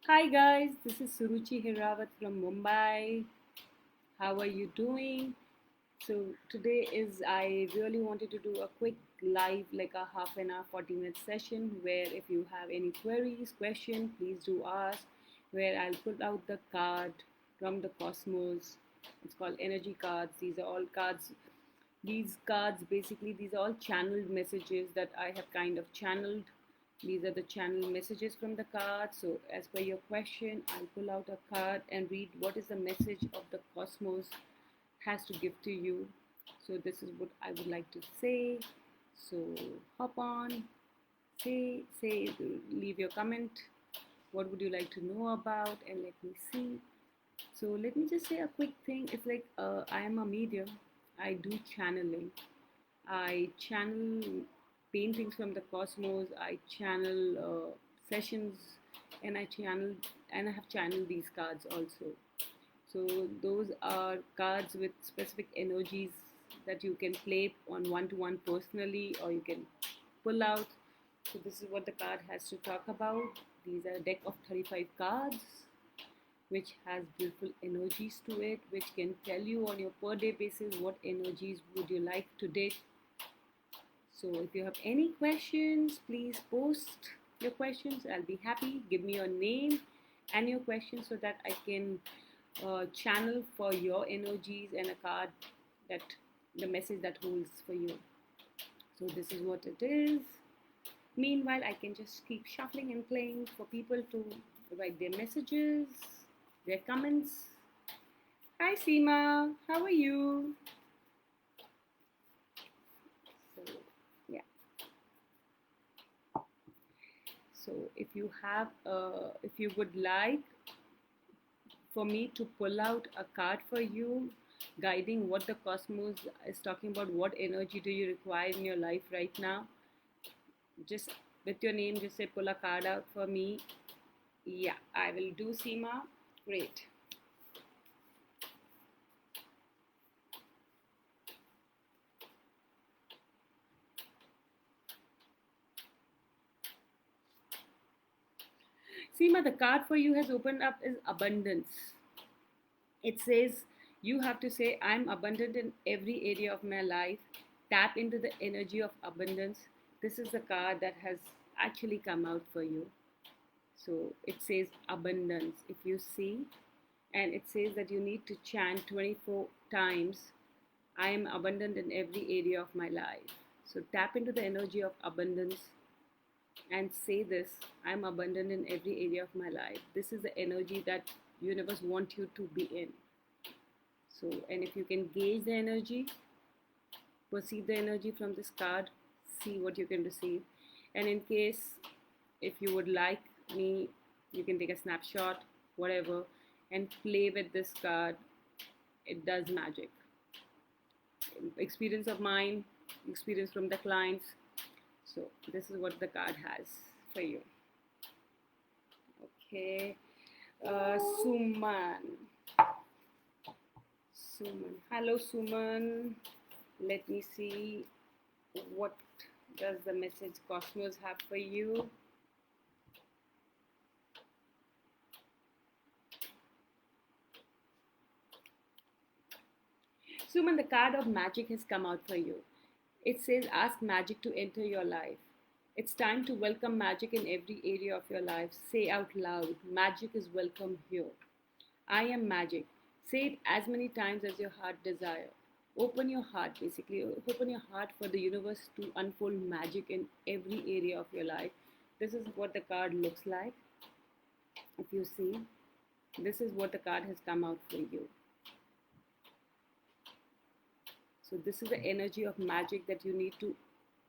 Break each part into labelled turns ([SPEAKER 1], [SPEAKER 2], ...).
[SPEAKER 1] Hi guys, this is Suruchi Hirawat from Mumbai. How are you doing? So today is I really wanted to do a quick live like a half an hour 40-minute session where if you have any queries, question, please do ask, where I'll put out the card from the cosmos. It's called energy cards. These are all cards. These cards basically these are all channeled messages that I have kind of channeled. These are the channel messages from the card. So as per your question, I'll pull out a card and read what is the message of the cosmos has to give to you. So this is what I would like to say. So hop on, say, leave your comment. What would you like to know about? And let me see. So let me just say a quick thing. It's like I am a medium. I do channeling. I channel paintings from the cosmos. I channel sessions, and I have channeled these cards also. So those are cards with specific energies that you can play on one-to-one personally, or you can pull out. So this is what the card has to talk about. These are a deck of 35 cards which has beautiful energies to it, which can tell you on your per day basis what energies would you like today. So if you have any questions, please post your questions. I'll be happy. Give me your name and your questions so that I can channel for your energies and a card that the message that holds for you. So this is what it is. Meanwhile, I can just keep shuffling and playing for people to write their messages, their comments. Hi Seema, how are you? So yeah. So if you would like for me to pull out a card for you, guiding what the cosmos is talking about, what energy do you require in your life right now, just with your name, just say pull a card out for me. Yeah, I will do, Seema. Great. Seema, the card for you has opened up is abundance. It says you have to say, I'm abundant in every area of my life. Tap into the energy of abundance. This is the card that has actually come out for you. So it says abundance, if you see, and it says that you need to chant 24 times, I am abundant in every area of my life. So tap into the energy of abundance and say this, I'm abundant in every area of my life. This is the energy that universe want you to be in. So, and if you can gauge the energy, perceive the energy from this card, see what you can receive. And in case if you would like me, you can take a snapshot, whatever, and play with this card. It does magic. Experience of mine, experience from the clients. So this is what the card has for you. Okay. Suman. Suman. Hello, Suman. Let me see what does the message Cosmos have for you. Suman, the card of magic has come out for you. It says, ask magic to enter your life. It's time to welcome magic in every area of your life. Say out loud, magic is welcome here. I am magic. Say it as many times as your heart desire. Open your heart, basically. Open your heart for the universe to unfold magic in every area of your life. This is what the card looks like. If you see, this is what the card has come out for you. So this is the energy of magic that you need to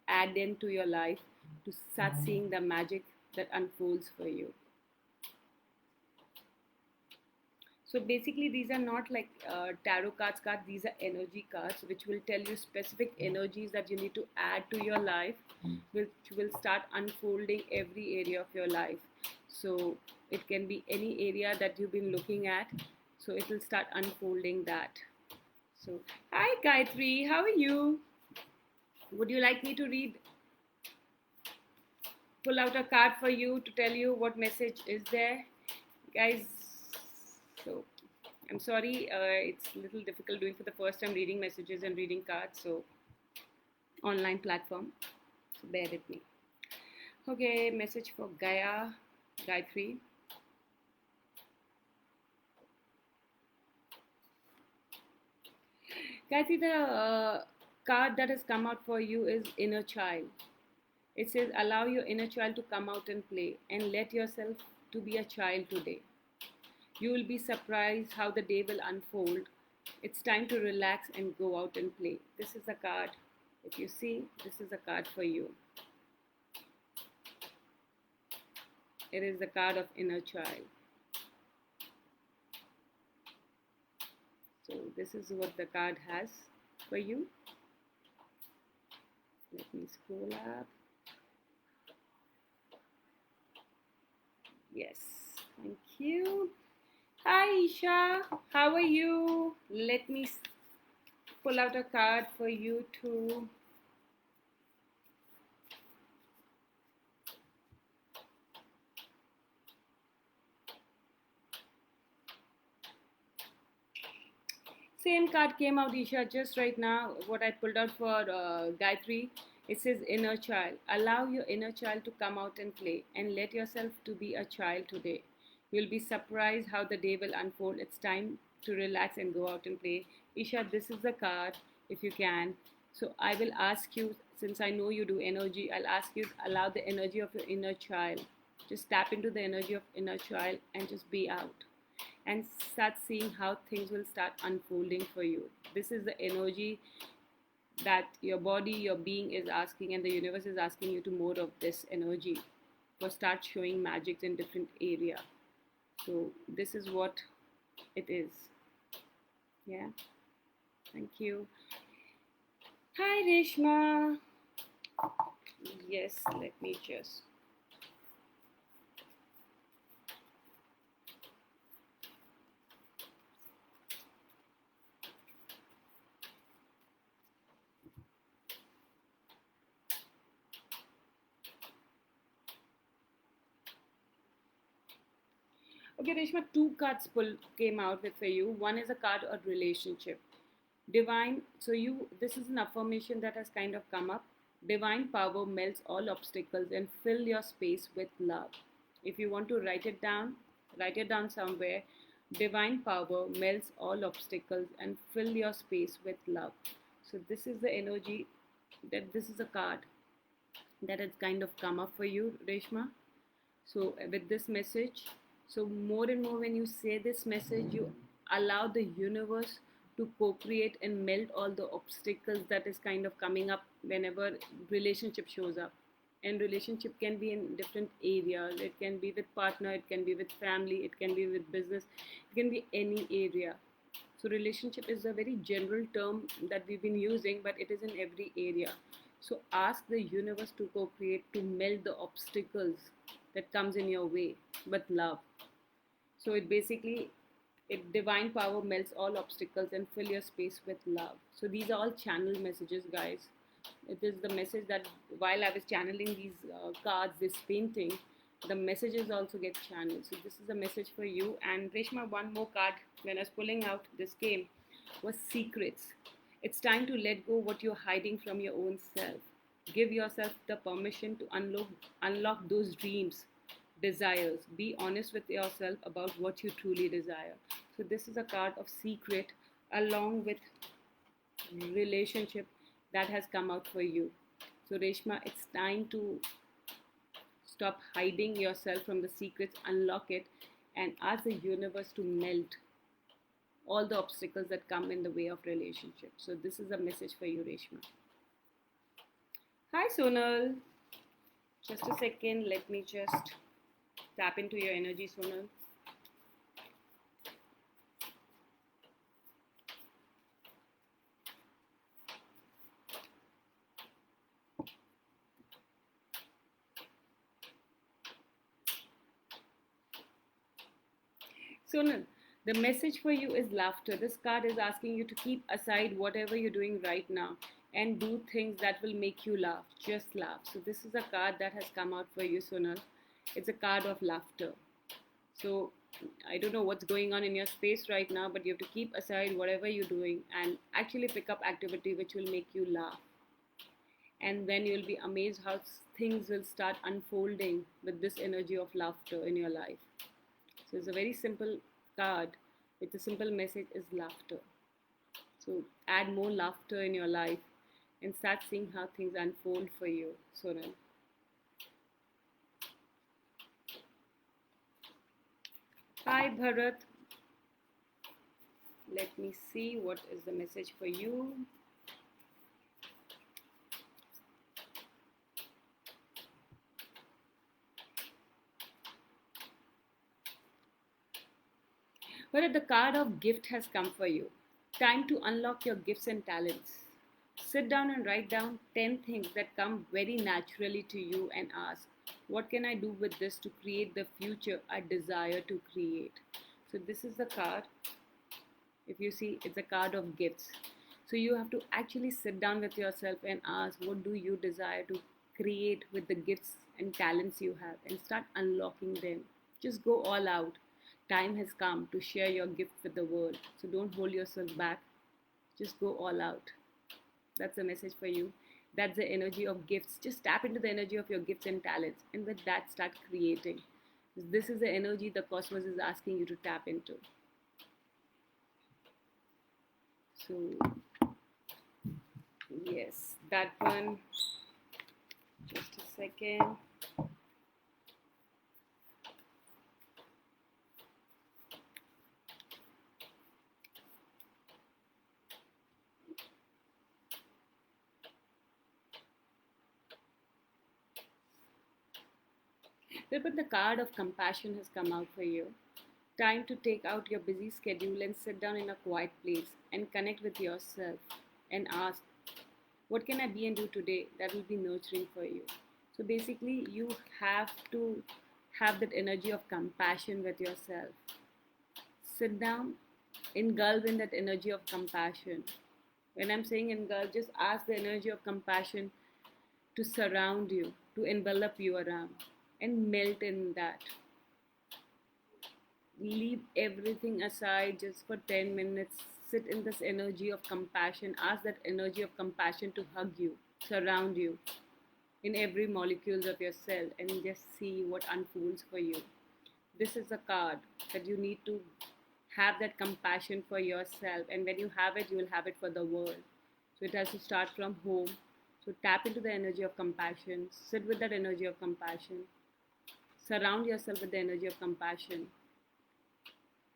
[SPEAKER 1] add into your life to start seeing the magic that unfolds for you. So basically, these are not like tarot cards. These are energy cards, which will tell you specific energies that you need to add to your life, which will start unfolding every area of your life. So it can be any area that you've been looking at. So it will start unfolding that. So, hi Gayatri, how are you? Would you like me to pull out a card for you to tell you what message is there? Guys, so I'm sorry, it's a little difficult doing for the first time reading messages and reading cards, so online platform, so bear with me. Okay, message for Gaia, Gayatri. Gayatri, the card that has come out for you is Inner Child. It says, allow your inner child to come out and play and let yourself to be a child today. You will be surprised how the day will unfold. It's time to relax and go out and play. This is a card. If you see, this is a card for you. It is the card of Inner Child. So this is what the card has for you. Let me scroll up. Yes, thank you. Hi Isha, how are you? Let me pull out a card for you too. Same card came out, Isha, just right now. What I pulled out for Gayatri, it says Inner Child. Allow your inner child to come out and play and let yourself to be a child today. You'll be surprised how the day will unfold. It's time to relax and go out and play. Isha, this is the card, if you can. So I will ask you, since I know you do energy, I'll ask you, allow the energy of your inner child. Just tap into the energy of inner child and just be out and start seeing how things will start unfolding for you. This is the energy that your body, your being is asking, and the universe is asking you to more of this energy for start showing magics in different area. So this is what it is. Yeah. Thank you. Hi Reshma. Yes, let me just. Okay, Reshma, two cards came out with for you. One is a card of relationship. Divine, so this is an affirmation that has kind of come up. Divine power melts all obstacles and fill your space with love. If you want to write it down somewhere. Divine power melts all obstacles and fill your space with love. So this is the energy that this is a card that has kind of come up for you, Reshma. So with this message, so more and more when you say this message, you allow the universe to co-create and melt all the obstacles that is kind of coming up whenever relationship shows up. And relationship can be in different areas. It can be with partner, it can be with family, it can be with business, it can be any area. So relationship is a very general term that we've been using, but it is in every area. So ask the universe to co-create, to melt the obstacles that comes in your way with love. So it basically, divine power melts all obstacles and fill your space with love. So these are all channel messages, guys. It is the message that while I was channeling these cards, this painting, the messages also get channeled. So this is a message for you. And Reshma, one more card when I was pulling out this game was secrets. It's time to let go what you're hiding from your own self. Give yourself the permission to unlock those dreams, desires. Be honest with yourself about what you truly desire. So this is a card of secret along with relationship that has come out for you. So Reshma, it's time to stop hiding yourself from the secrets, unlock it, and ask the universe to melt all the obstacles that come in the way of relationship. So this is a message for you, Reshma. Hi Sonal. Just a second, let me just tap into your energy, Sonal. Sonal, the message for you is laughter. This card is asking you to keep aside whatever you're doing right now and do things that will make you laugh. Just laugh. So this is a card that has come out for you, Sonal. It's a card of laughter. So I don't know what's going on in your space right now, but you have to keep aside whatever you're doing and actually pick up activity which will make you laugh. And then you'll be amazed how things will start unfolding with this energy of laughter in your life. So it's a very simple card with a simple message is laughter. So add more laughter in your life and start seeing how things unfold for you, Sonal. Hi, Bharat. Let me see what is the message for you. Bharat, the card of gift has come for you. Time to unlock your gifts and talents. Sit down and write down 10 things that come very naturally to you and ask, what can I do with this to create the future I desire to create? So, this is the card. If you see, it's a card of gifts. So, you have to actually sit down with yourself and ask, what do you desire to create with the gifts and talents you have, and start unlocking them. Just go all out. Time has come to share your gift with the world. So, don't hold yourself back. Just go all out. That's a message for you. That's the energy of gifts. Just tap into the energy of your gifts and talents, and with that, start creating. This is the energy the cosmos is asking you to tap into. So, yes, that one. Just a second. But the card of compassion has come out for you. Time to take out your busy schedule and sit down in a quiet place and connect with yourself and ask, what can I be and do today that will be nurturing for you? So basically, you have to have that energy of compassion with yourself. Sit down, engulf in that energy of compassion. When I'm saying engulf, just ask the energy of compassion to surround you, to envelop you around, and melt in that. Leave everything aside just for 10 minutes. Sit in this energy of compassion. Ask that energy of compassion to hug you, surround you in every molecules of your cell, and just see what unfolds for you. This is a card that you need to have that compassion for yourself, and when you have it, you will have it for the world. So it has to start from home. So tap into the energy of compassion, sit with that energy of compassion, surround yourself with the energy of compassion,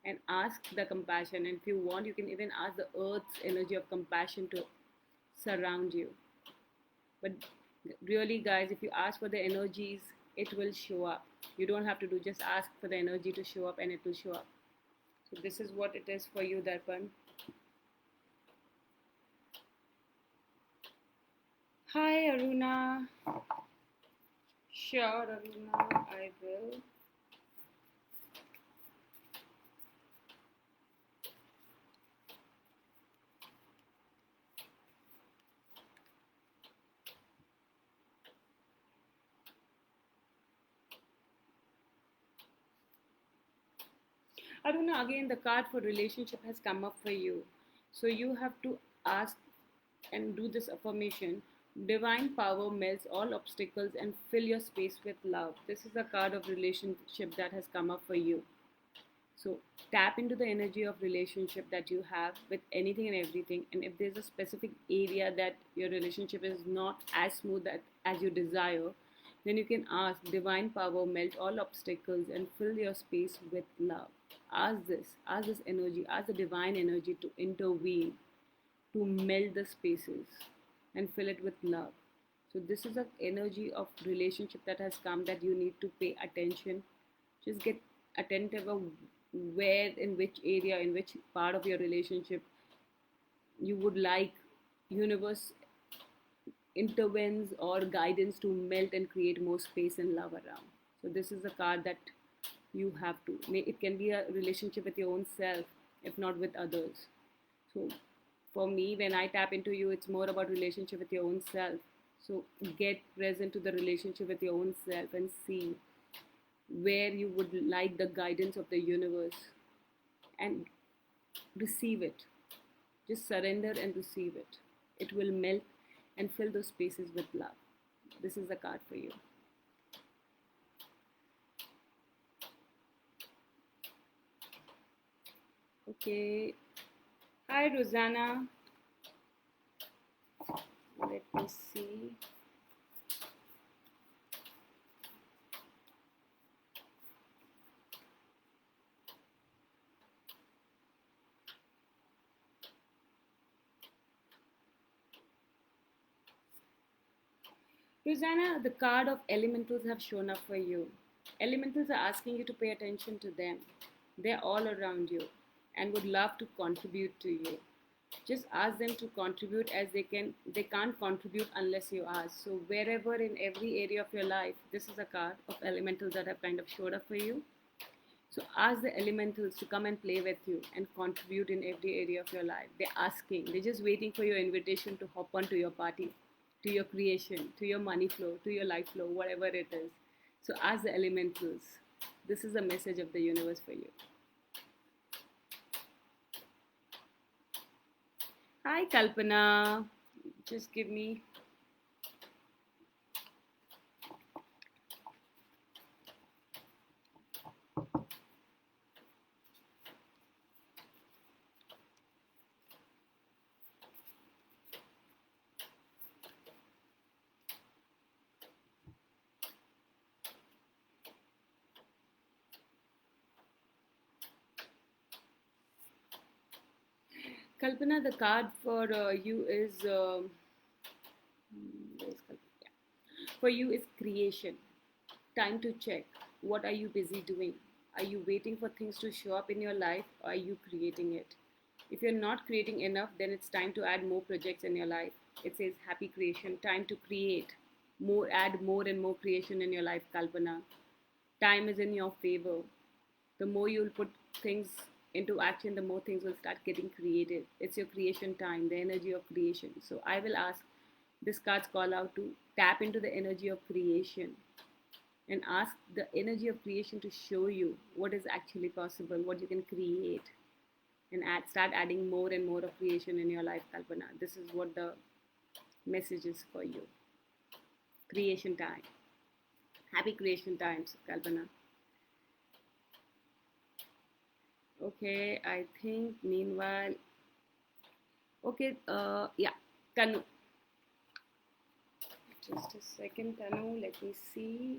[SPEAKER 1] and ask the compassion. And if you want, you can even ask the earth's energy of compassion to surround you. But really, guys, if you ask for the energies, it will show up. You don't have to do, just ask for the energy to show up and it will show up. So this is what it is for you, Darpan. Hi, Aruna. Sure, Aruna, I will. Aruna, again, the card for relationship has come up for you. So you have to ask and do this affirmation. Divine power melts all obstacles and fill your space with love. This is a card of relationship that has come up for you. So tap into the energy of relationship that you have with anything and everything. And if there's a specific area that your relationship is not as smooth as you desire, then you can ask divine power melt all obstacles and fill your space with love. Ask this energy, ask the divine energy to intervene, to melt the spaces and fill it with love. So this is an energy of relationship that has come that you need to pay attention. Just get attentive of where, in which area, in which part of your relationship you would like universe intervenes or guidance to melt and create more space and love around. So this is a card that you have to. It can be a relationship with your own self, if not with others. So for me, when I tap into you, it's more about relationship with your own self. So get present to the relationship with your own self and see where you would like the guidance of the universe, and receive it. Just surrender and receive it. It will melt and fill those spaces with love. This is the card for you. Okay. Hi, Rosanna. Let me see. Rosanna, the card of elementals have shown up for you. Elementals are asking you to pay attention to them. They're all around you and would love to contribute to you. Just ask them to contribute as they can. They can't contribute unless you ask. So wherever in every area of your life, this is a card of elementals that have kind of showed up for you. So ask the elementals to come and play with you and contribute in every area of your life. They're asking, they're just waiting for your invitation to hop onto your party, to your creation, to your money flow, to your life flow, whatever it is. So ask the elementals. This is a message of the universe for you. Hi, Kalpana. Just give me. Kalpana, the card for you is. Where's Kalpana? Yeah. For you is creation. Time to check. What are you busy doing? Are you waiting for things to show up in your life, or are you creating it? If you're not creating enough, then it's time to add more projects in your life. It says happy creation, time to create more, add more and more creation in your life, Kalpana. Time is in your favor. The more you'll put things into action, the more things will start getting created. It's your creation time, the energy of creation. So I will ask this card's call out to tap into the energy of creation and ask the energy of creation to show you what is actually possible, what you can create, and start adding more and more of creation in your life, Kalpana. This is what the message is for you. Creation time. Happy creation times, Kalpana. Okay, I think meanwhile, okay, yeah, Tanu. Just a second, Tanu, let me see.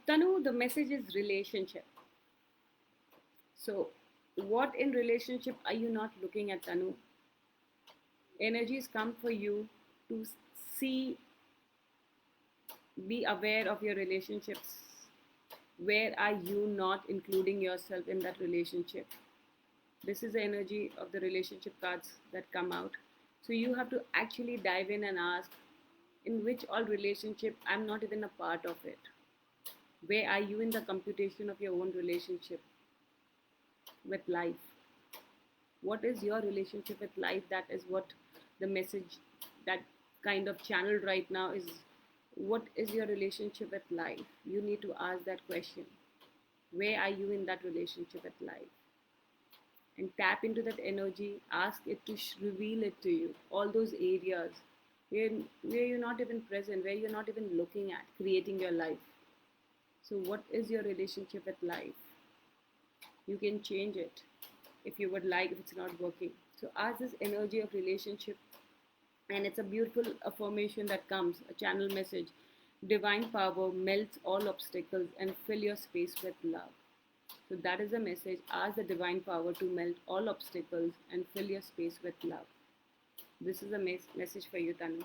[SPEAKER 1] Tanu, the message is relationship. So, what in relationship are you not looking at, Tanu? Energies come for you to see, be aware of your relationships. Where are you not including yourself in that relationship? This is the energy of the relationship cards that come out. So you have to actually dive in and ask, in which all relationship I'm not even a part of it. Where are you in the computation of your own relationship with life? What is your relationship with life? That is what the message that kind of channeled right now is. What is your relationship with life? You need to ask that question. Where are you in that relationship with life? And tap into that energy. Ask it to reveal it to you. All those areas where you're not even present, where you're not even looking at creating your life. So, what is your relationship with life? You can change it if you would like, if it's not working. So, ask this energy of relationship, and it's a beautiful affirmation that comes, a channel message. Divine power melts all obstacles and fill your space with love. So, that is the message. Ask the divine power to melt all obstacles and fill your space with love. This is a message for you, Tanu.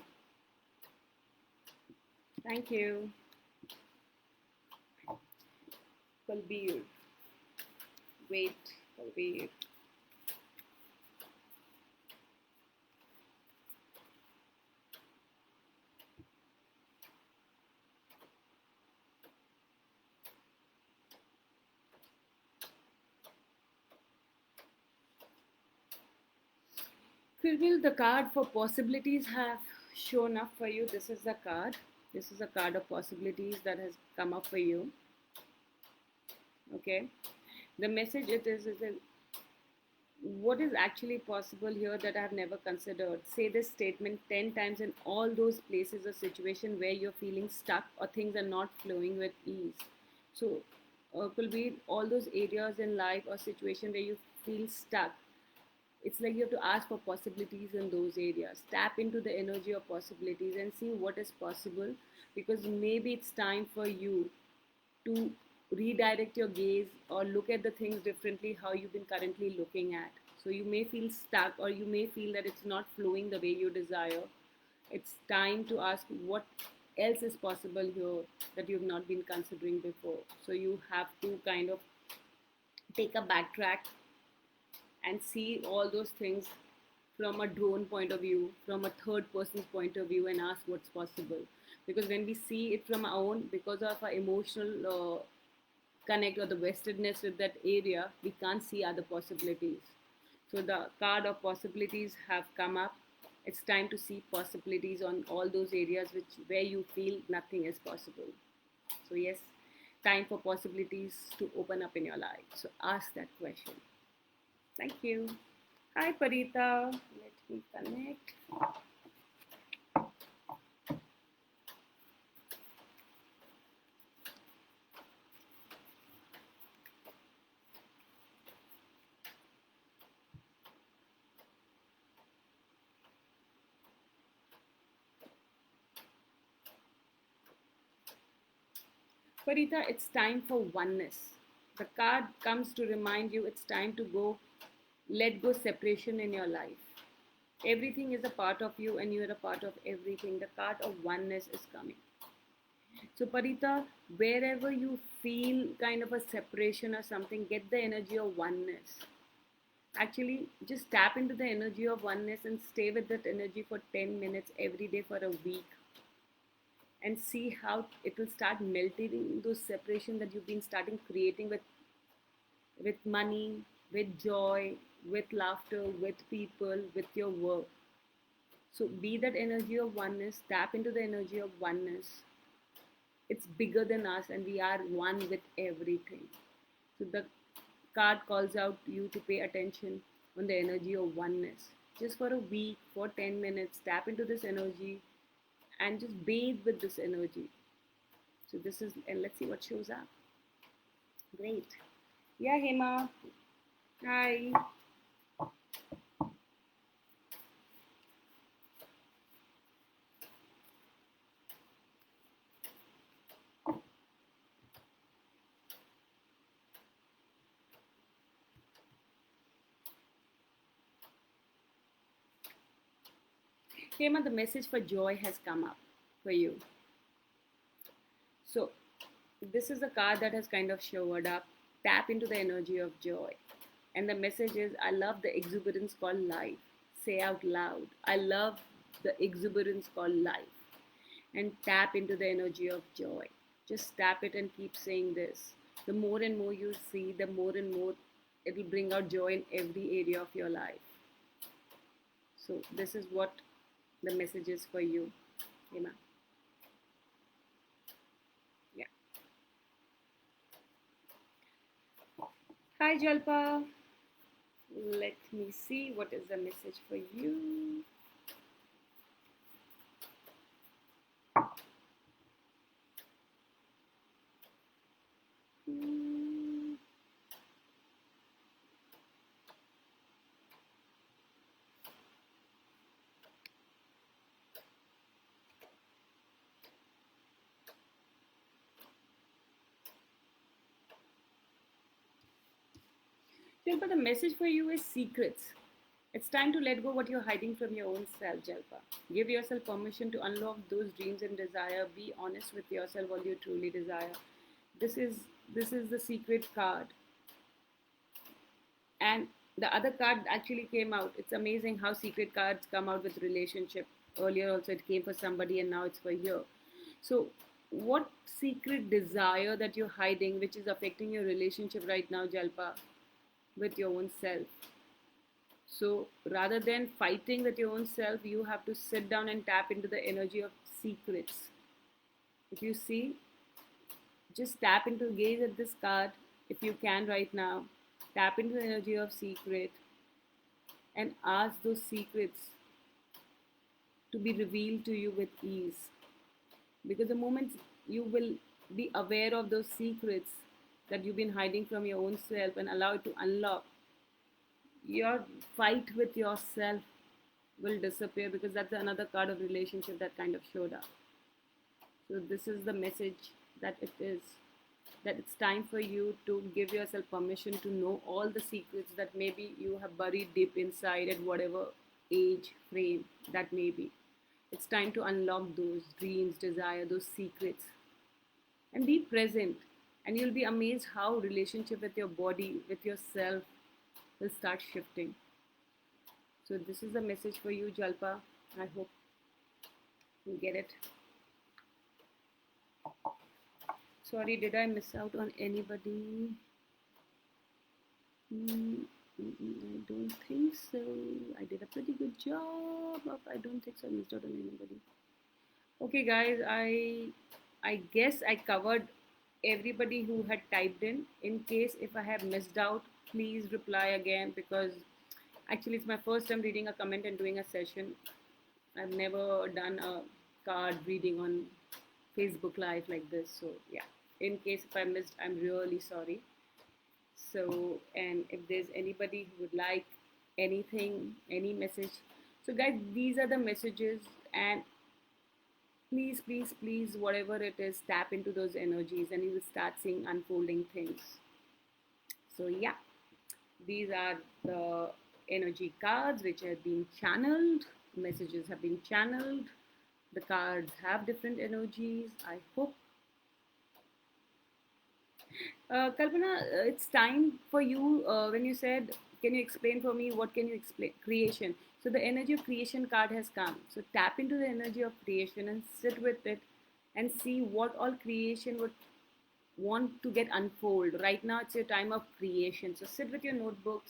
[SPEAKER 1] Thank you. Kalbir. Wait, Kalbir. Will the card for possibilities have shown up for you? This is the card. This is a card of possibilities that has come up for you. Okay. The message it is that what is actually possible here that I have never considered. Say this statement 10 times in all those places or situation where you're feeling stuck or things are not flowing with ease. So, could be all those areas in life or situation where you feel stuck. It's like you have to ask for possibilities in those areas. Tap into the energy of possibilities and see what is possible, because maybe it's time for you to redirect your gaze or look at the things differently how you've been currently looking at. So you may feel stuck or you may feel that it's not flowing the way you desire. It's time to ask what else is possible here that you've not been considering before. So you have to kind of take a backtrack and see all those things from a drone point of view, from a third person's point of view, and ask what's possible. Because when we see it from our own, because of our emotional connect or the vestedness with that area, we can't see other possibilities. So the card of possibilities have come up. It's time to see possibilities on all those areas where you feel nothing is possible. So yes, time for possibilities to open up in your life. So ask that question. Thank you. Hi Parita. Let me connect. Parita, it's time for oneness. The card comes to remind you it's time to go, let go separation in your life. Everything is a part of you and you are a part of everything. The card of oneness is coming. So, Parita, wherever you feel kind of a separation or something, get the energy of oneness. Actually, just tap into the energy of oneness and stay with that energy for 10 minutes every day for a week, and see how it will start melting those separation that you've been starting creating with money, with joy, with laughter, with people, with your work. So be that energy of oneness, tap into the energy of oneness. It's bigger than us and we are one with everything. So the card calls out you to pay attention on the energy of oneness. Just for a week, for 10 minutes, tap into this energy and just bathe with this energy. So this is, and let's see what shows up. Great. Yeah, Hema. Hi. Hema, the message for joy has come up for you. So this is a card that has kind of showed up. Tap into the energy of joy. And the message is, I love the exuberance called life. Say out loud, I love the exuberance called life. And tap into the energy of joy. Just tap it and keep saying this. The more and more you see, the more and more it will bring out joy in every area of your life. So this is what the message is for you, Hema. Yeah. Hi, Jalpa. Let me see what is the message for you. Jalpa, the message for you is secrets. It's time to let go what you're hiding from your own self, Jalpa. Give yourself permission to unlock those dreams and desire. Be honest with yourself what you truly desire. This is this is the secret card. And the other card actually came out. It's amazing how secret cards come out with relationship. Earlier also it came for somebody and now it's for you. So what secret desire that you're hiding which is affecting your relationship right now, Jalpa, with your own self? So rather than fighting with your own self, you have to sit down and tap into the energy of secrets. If you see, just tap into, gaze at this card if you can right now. Tap into the energy of secret and ask those secrets to be revealed to you with ease. Because the moment you will be aware of those secrets that you've been hiding from your own self and allow it to unlock, your fight with yourself will disappear, because that's another card of relationship that kind of showed up. So this is the message that it is, that it's time for you to give yourself permission to know all the secrets that maybe you have buried deep inside at whatever age frame that may be. It's time to unlock those dreams, desire, those secrets, and be present. And you'll be amazed how relationship with your body, with yourself, will start shifting. So this is the message for you, Jalpa. I hope you get it. Sorry, did I miss out on anybody? I don't think so. I did a pretty good job. I don't think so. I missed out on anybody. Okay, guys, I guess I covered everybody who had typed in. In case if I have missed out, please reply again, because actually it's my first time reading a comment and doing a session. I've never done a card reading on Facebook Live like this. So yeah, in case if I missed, I'm really sorry. So, and if there's anybody who would like anything, any message. So guys, these are the messages, and please, please, please, whatever it is, tap into those energies and you will start seeing unfolding things. So yeah, these are the energy cards which have been channeled. Messages have been channeled. The cards have different energies. I hope. Kalpana, it's time for you. When you said, can you explain for me, what can you explain? Creation. So the energy of creation card has come. So tap into the energy of creation and sit with it and see what all creation would want to get unfold. Right now it's your time of creation. So sit with your notebook,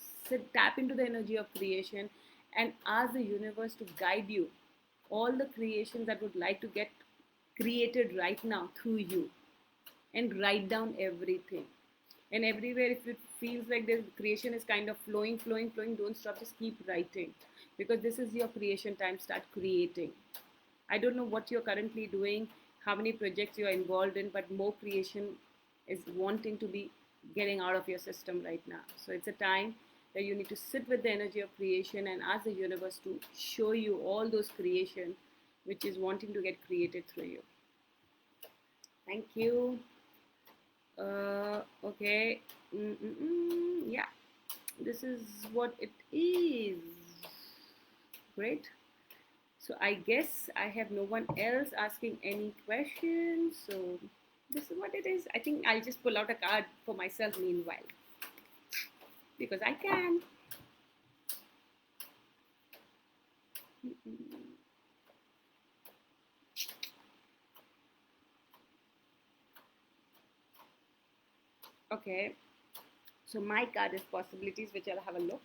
[SPEAKER 1] tap into the energy of creation and ask the universe to guide you. All the creations that would like to get created right now through you, and write down everything. And everywhere, if it feels like the creation is kind of flowing, flowing, flowing, don't stop, just keep writing, because this is your creation time. Start creating. I don't know what you're currently doing, how many projects you're involved in, but more creation is wanting to be getting out of your system right now. So it's a time that you need to sit with the energy of creation and ask the universe to show you all those creation which is wanting to get created through you. Thank you. Okay. Yeah, this is what it is. Great. So I guess I have no one else asking any questions. So this is what it is. I think I'll just pull out a card for myself meanwhile, because I can. Okay. So my card is possibilities, which I'll have a look.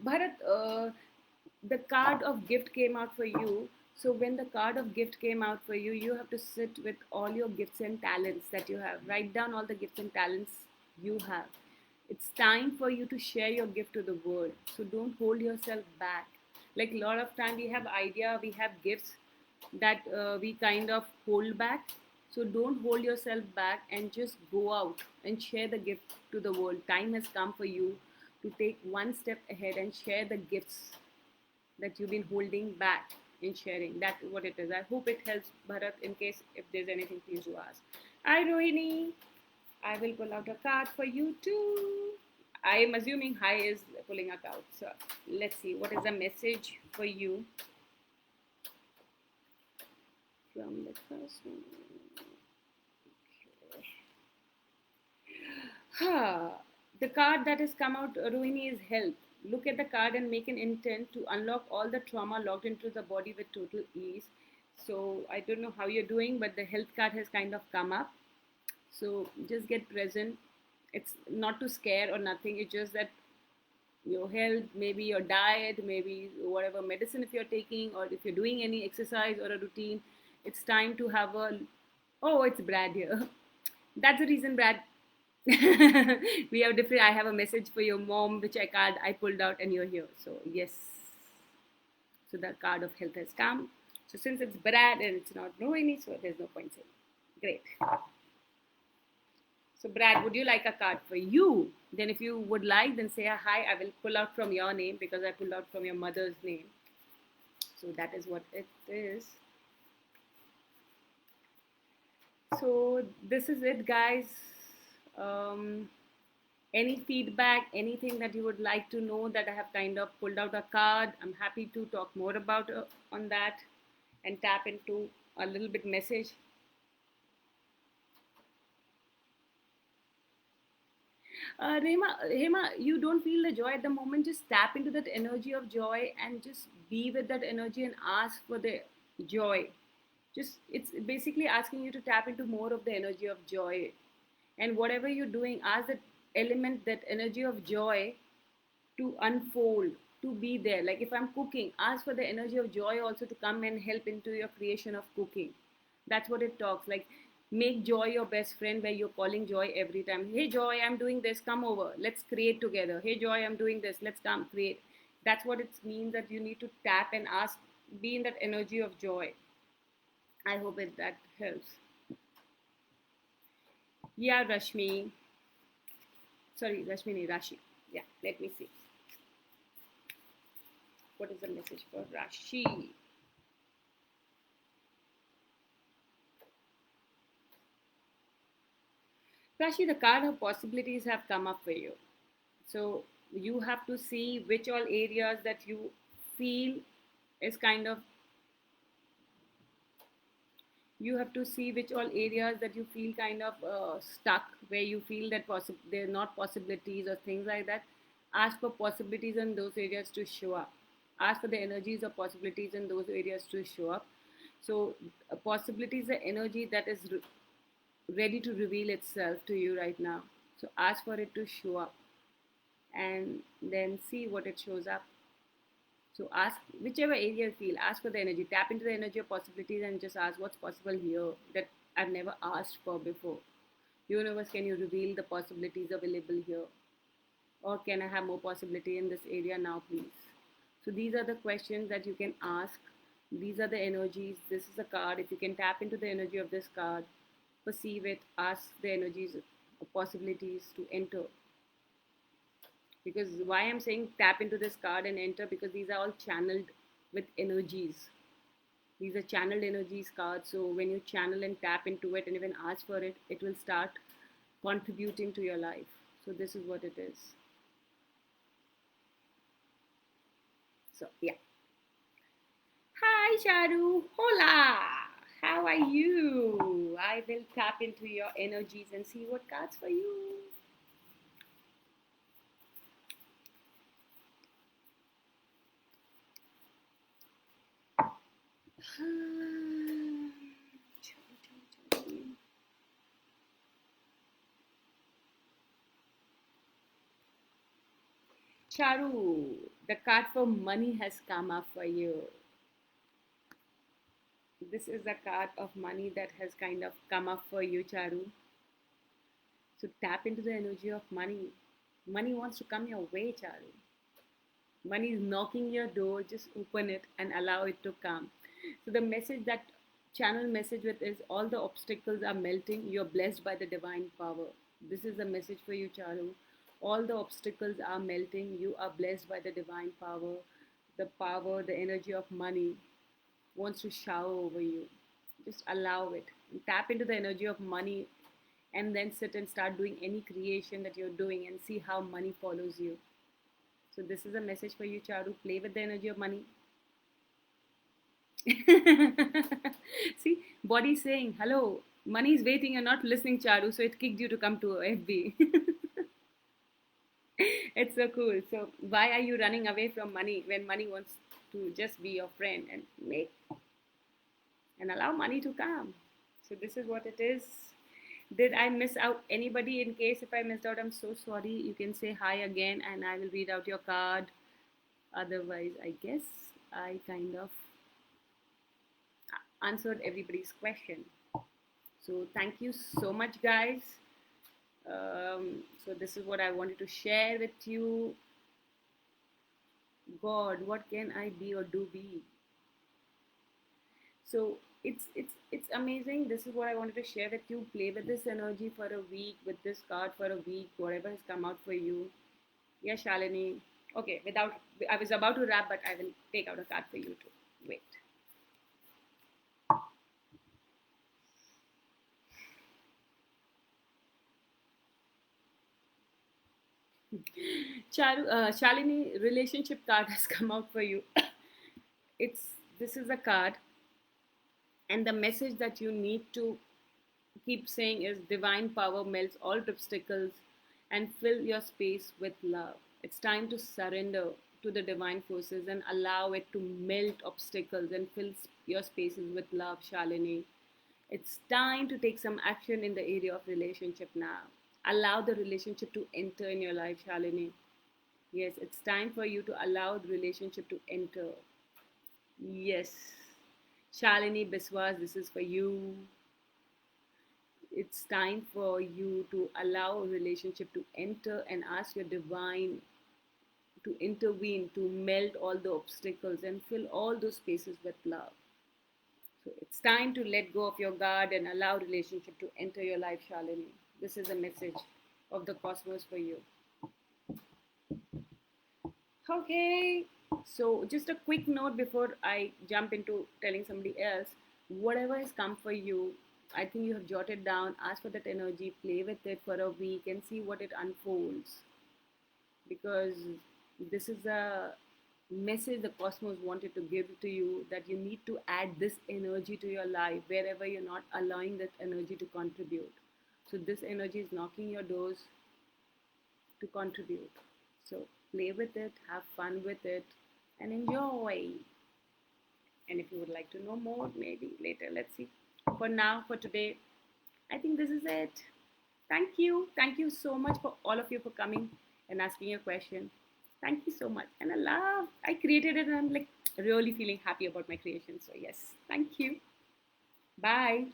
[SPEAKER 1] Bharat, the card of gift came out for you. So when the card of gift came out for you, you have to sit with all your gifts and talents that you have. Write down all the gifts and talents you have. It's time for you to share your gift to the world. So don't hold yourself back. Like a lot of time we have idea, we have gifts that we kind of hold back. So don't hold yourself back and just go out and share the gift to the world. Time has come for you to take one step ahead and share the gifts that you've been holding back in sharing. That's what it is. I hope it helps, Bharat. In case if there's anything, please do ask. Hi, Rohini. I will pull out a card for you too. I am assuming Hi is pulling a card. So let's see. What is the message for you from the person? Okay. The card that has come out, Rohini, is health. Look at the card and make an intent to unlock all the trauma locked into the body with total ease. So I don't know how you're doing, but the health card has kind of come up. So just get present. It's not to scare or nothing. It's just that your health, maybe your diet, maybe whatever medicine if you're taking, or if you're doing any exercise or a routine. It's time to have a. Oh, it's Brad here. That's the reason, Brad. We have different. I have a message for your mom, which I pulled out, and you're here. So yes, so the card of health has come. So since it's Brad and it's not Rohini, so there's no point saying. Great. So Brad, would you like a card for you? Then if you would like, then say hi. I will pull out from your name because I pulled out from your mother's name. So that is what it is. So this is it, guys. Um, any feedback, anything that you would like to know that I have kind of pulled out a card, I'm happy to talk more about on that and tap into a little bit message. Hema, you don't feel the joy at the moment. Just tap into that energy of joy and just be with that energy and ask for the joy. Just it's basically asking you to tap into more of the energy of joy. And whatever you're doing, ask that element, that energy of joy to unfold, to be there. Like if I'm cooking, ask for the energy of joy also to come and help into your creation of cooking. That's what it talks like. Make joy your best friend, where you're calling joy every time. Hey joy, I'm doing this, come over, let's create together. Hey joy, I'm doing this, let's come create. That's what it means, that you need to tap and ask, be in that energy of joy. I hope that helps. Yeah, Rashmi. Sorry, Rashmi, Rashi. Yeah, let me see. What is the message for Rashi? Rashi, the card of possibilities have come up for you. So you have to see which all areas that you feel is kind of, you have to see which all areas that you feel kind of stuck, where you feel that they're not possibilities or things like that. Ask for possibilities in those areas to show up. Ask for the energies of possibilities in those areas to show up. So possibilities are energy that is ready to reveal itself to you right now. So ask for it to show up and then see what it shows up. So ask whichever area you feel, ask for the energy, tap into the energy of possibilities and just ask what's possible here that I've never asked for before. Universe, can you reveal the possibilities available here? Or can I have more possibility in this area now, please? So these are the questions that you can ask. These are the energies. This is a card. If you can tap into the energy of this card, perceive it, ask the energies of possibilities to enter. Because why I'm saying tap into this card and enter, because these are all channeled with energies. These are channeled energies cards. So when you channel and tap into it and even ask for it, it will start contributing to your life. So this is what it is. So yeah. Hi Charu. Hola. How are you? I will tap into your energies and see what cards for you. Charu, the card for money has come up for you. This is the card of money that has kind of come up for you, Charu. So tap into the energy of money. Money wants to come your way, Charu. Money is knocking your door. Just open it and allow it to come. So the message that channel message with is all the obstacles are melting. You're blessed by the divine power. This is the message for you, Charu. All the obstacles are melting. You are blessed by the divine power. The power, the energy of money wants to shower over you. Just allow it. Tap into the energy of money and then sit and start doing any creation that you're doing and see how money follows you. So this is a message for you, Charu. Play with the energy of money. See, body saying, hello, money is waiting, you're not listening, Charu. So it kicked you to come to FB. It's so cool. So why are you running away from money when money wants to just be your friend and make and allow money to come? So this is what it is. Did I miss out anybody? In case if I missed out, I'm so sorry. You can say hi again and I will read out your card. Otherwise, I guess I kind of answered everybody's question. So, thank you so much, guys. So, this is what I wanted to share with you. God, what can I be or do be? So it's amazing. This is what I wanted to share with you. Play with this energy for a week, with this card for a week, whatever has come out for you. Yeah, Shalini. Okay, without I was about to wrap, but I will take out a card for you too. Wait. Shalini, relationship card has come out for you. It's this is a card, and the message that you need to keep saying is divine power melts all obstacles and fill your space with love. It's time to surrender to the divine forces and allow it to melt obstacles and fill your spaces with love, Shalini. It's time to take some action in the area of relationship now. Allow the relationship to enter in your life, Shalini. Yes, it's time for you to allow the relationship to enter. Yes. Shalini Biswas, this is for you. It's time for you to allow a relationship to enter and ask your divine to intervene, to melt all the obstacles and fill all those spaces with love. So it's time to let go of your guard and allow relationship to enter your life, Shalini. This is a message of the cosmos for you. Okay, so just a quick note before I jump into telling somebody else. Whatever has come for you, I think you have jotted down, ask for that energy, play with it for a week and see what it unfolds. Because this is a message the cosmos wanted to give to you, that you need to add this energy to your life wherever you're not allowing that energy to contribute. So this energy is knocking your doors to contribute. So play with it, have fun with it, and enjoy. And if you would like to know more, maybe later, let's see. For now, for today, I think this is it. Thank you. Thank you so much for all of you for coming and asking a question. Thank you so much. And I created it and I'm like really feeling happy about my creation. So, yes, thank you. Bye.